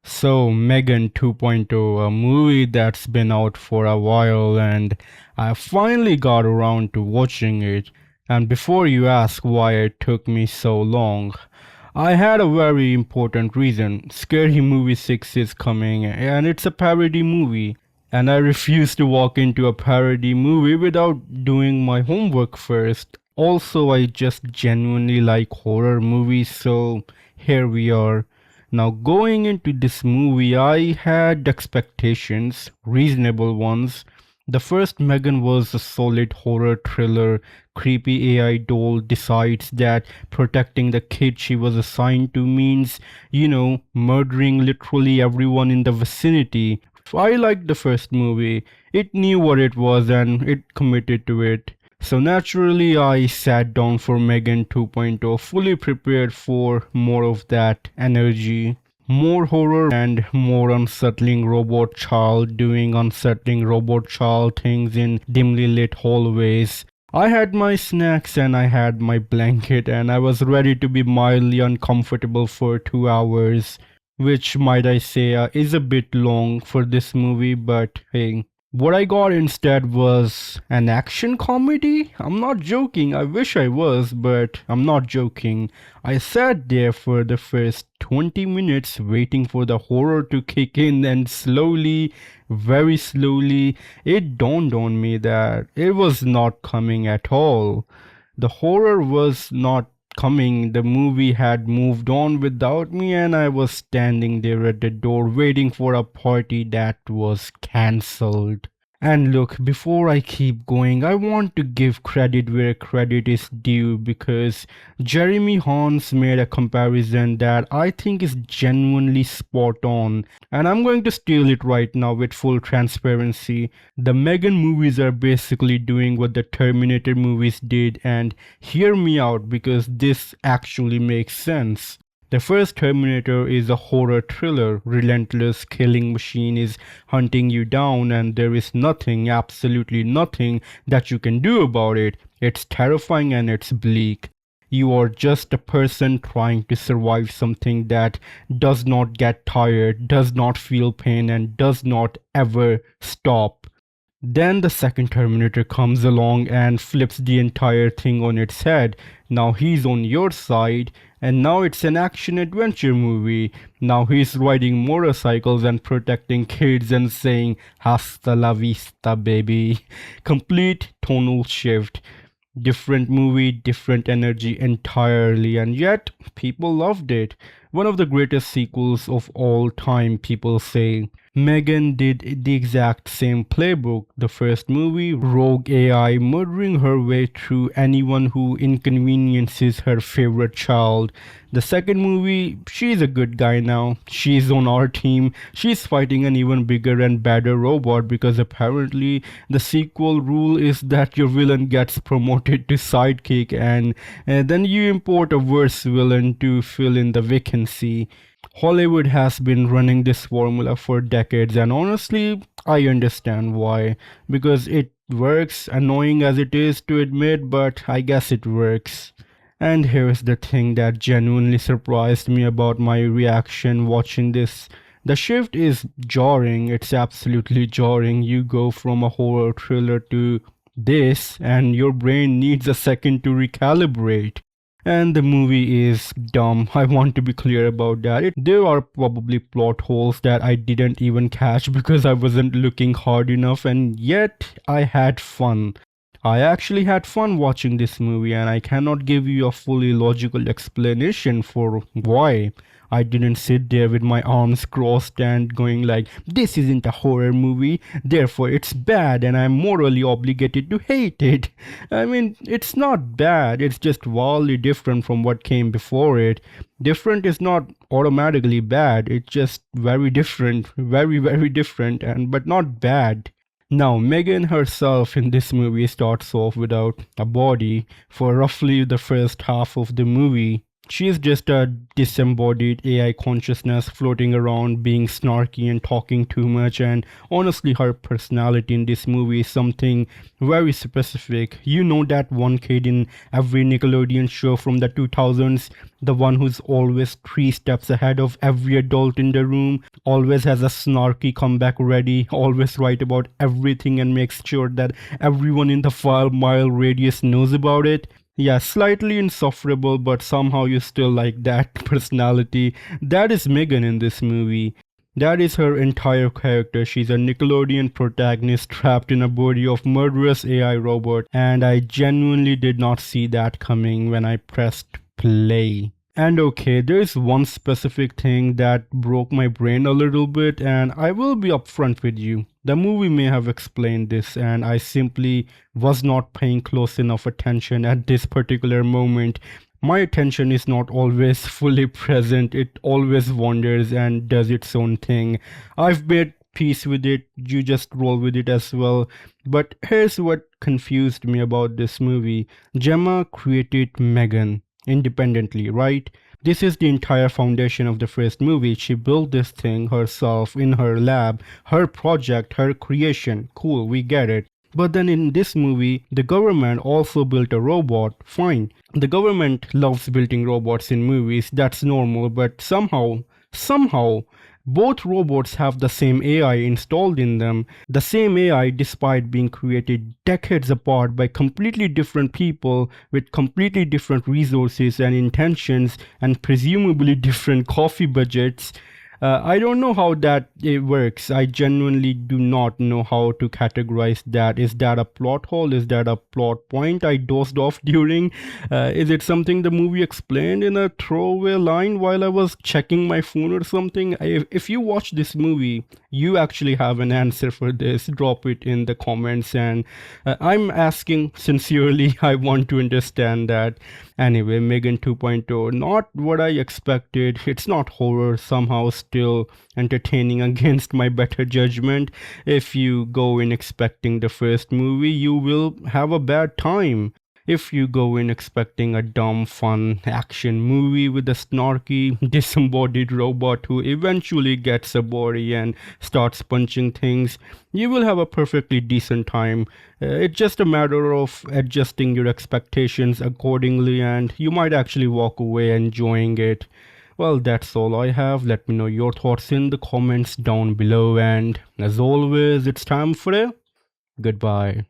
So, M3GAN 2.0, a movie that's been out for a while, and I finally got around to watching it. And before you ask why it took me so long, I had a very important reason. Scary Movie 6 is coming, and it's a parody movie. And I refuse to walk into a parody movie without doing my homework first. Also, I just genuinely like horror movies, so here we are. Now, going into this movie, I had expectations, reasonable ones. The first M3GAN was a solid horror thriller. Creepy AI doll decides that protecting the kid she was assigned to means, murdering literally everyone in the vicinity. I liked the first movie. It knew what it was and it committed to it. So naturally, I sat down for M3GAN 2.0, fully prepared for more of that energy. More horror and more unsettling robot child doing unsettling robot child things in dimly lit hallways. I had my snacks and I had my blanket and I was ready to be mildly uncomfortable for 2 hours, which might I say is a bit long for this movie, but hey, what I got instead was an action comedy. I'm not joking, I wish I was, but I'm not joking. I sat there for the first 20 minutes waiting for the horror to kick in, and slowly, very slowly, it dawned on me that it was not coming at all. The horror was not coming. The movie had moved on without me, and I was standing there at the door waiting for a party that was cancelled. And look, before I keep going, I want to give credit where credit is due because Jeremy Hans made a comparison that I think is genuinely spot on. And I'm going to steal it right now with full transparency. The M3GAN movies are basically doing what the Terminator movies did, and hear me out because this actually makes sense. The first Terminator is a horror thriller. Relentless killing machine is hunting you down and there is nothing, absolutely nothing that you can do about it. It's terrifying and it's bleak. You are just a person trying to survive something that does not get tired, does not feel pain, and does not ever stop. Then the second Terminator comes along and flips the entire thing on its head. Now he's on your side, and now it's an action adventure movie. Now he's riding motorcycles and protecting kids and saying hasta la vista baby. Complete tonal shift. Different movie, different energy entirely, and yet people loved it. One of the greatest sequels of all time, people say. M3GAN did the exact same playbook. The first movie, rogue AI murdering her way through anyone who inconveniences her favorite child. The second movie, she's a good guy now. She's on our team. She's fighting an even bigger and badder robot because apparently the sequel rule is that your villain gets promoted to sidekick, and then you import a worse villain to fill in the vacancy. Hollywood has been running this formula for decades, and honestly, I understand why. Because it works, annoying as it is to admit, but I guess it works. And here's the thing that genuinely surprised me about my reaction watching this. The shift is jarring, it's absolutely jarring. You go from a horror thriller to this, and your brain needs a second to recalibrate. And the movie is dumb. I want to be clear about that. There are probably plot holes that I didn't even catch because I wasn't looking hard enough, and yet I had fun. I actually had fun watching this movie, and I cannot give you a fully logical explanation for why. I didn't sit there with my arms crossed and going like, this isn't a horror movie, therefore it's bad and I'm morally obligated to hate it. I mean, it's not bad, it's just wildly different from what came before it. Different is not automatically bad, it's just very different, very different, and but not bad. Now, M3GAN herself in this movie starts off without a body for roughly the first half of the movie. She is just a disembodied AI consciousness floating around, being snarky and talking too much. And honestly, her personality in this movie is something very specific. You know, that one kid in every Nickelodeon show from the 2000s, the one who's always 3 steps ahead of every adult in the room, always has a snarky comeback ready, always right about everything, and makes sure that everyone in the 5 mile radius knows about it. Yeah, slightly insufferable, but somehow you still like that personality. That is M3GAN in this movie. That is her entire character. She's a Nickelodeon protagonist trapped in a body of murderous AI robot, and I genuinely did not see that coming when I pressed play. And okay, there's one specific thing that broke my brain a little bit, and I will be upfront with you. The movie may have explained this, and I simply was not paying close enough attention at this particular moment. My attention is not always fully present, it always wanders and does its own thing. I've made peace with it, you just roll with it as well. But here's what confused me about this movie. Gemma created M3GAN independently, right? This is the entire foundation of the first movie. She built this thing herself in her lab, her project, her creation. Cool, we get it. But then in this movie, the government also built a robot. Fine. The government loves building robots in movies, that's normal, but somehow, both robots have the same AI installed in them. The same AI, despite being created decades apart by completely different people with completely different resources and intentions and presumably different coffee budgets. I don't know how that it works. I genuinely do not know how to categorize that. Is that a plot hole? Is that a plot point I dozed off during? Is it something the movie explained in a throwaway line while I was checking my phone or something? If you watch this movie, you actually have an answer for this. Drop it in the comments, and I'm asking sincerely. I want to understand that. Anyway, M3GAN 2.0, not what I expected. It's not horror, somehow still entertaining against my better judgment. If you go in expecting the first movie, you will have a bad time. If you go in expecting a dumb, fun action movie with a snarky, disembodied robot who eventually gets a body and starts punching things, you will have a perfectly decent time. It's just a matter of adjusting your expectations accordingly, and you might actually walk away enjoying it. Well, that's all I have. Let me know your thoughts in the comments down below, and as always, it's time for a goodbye.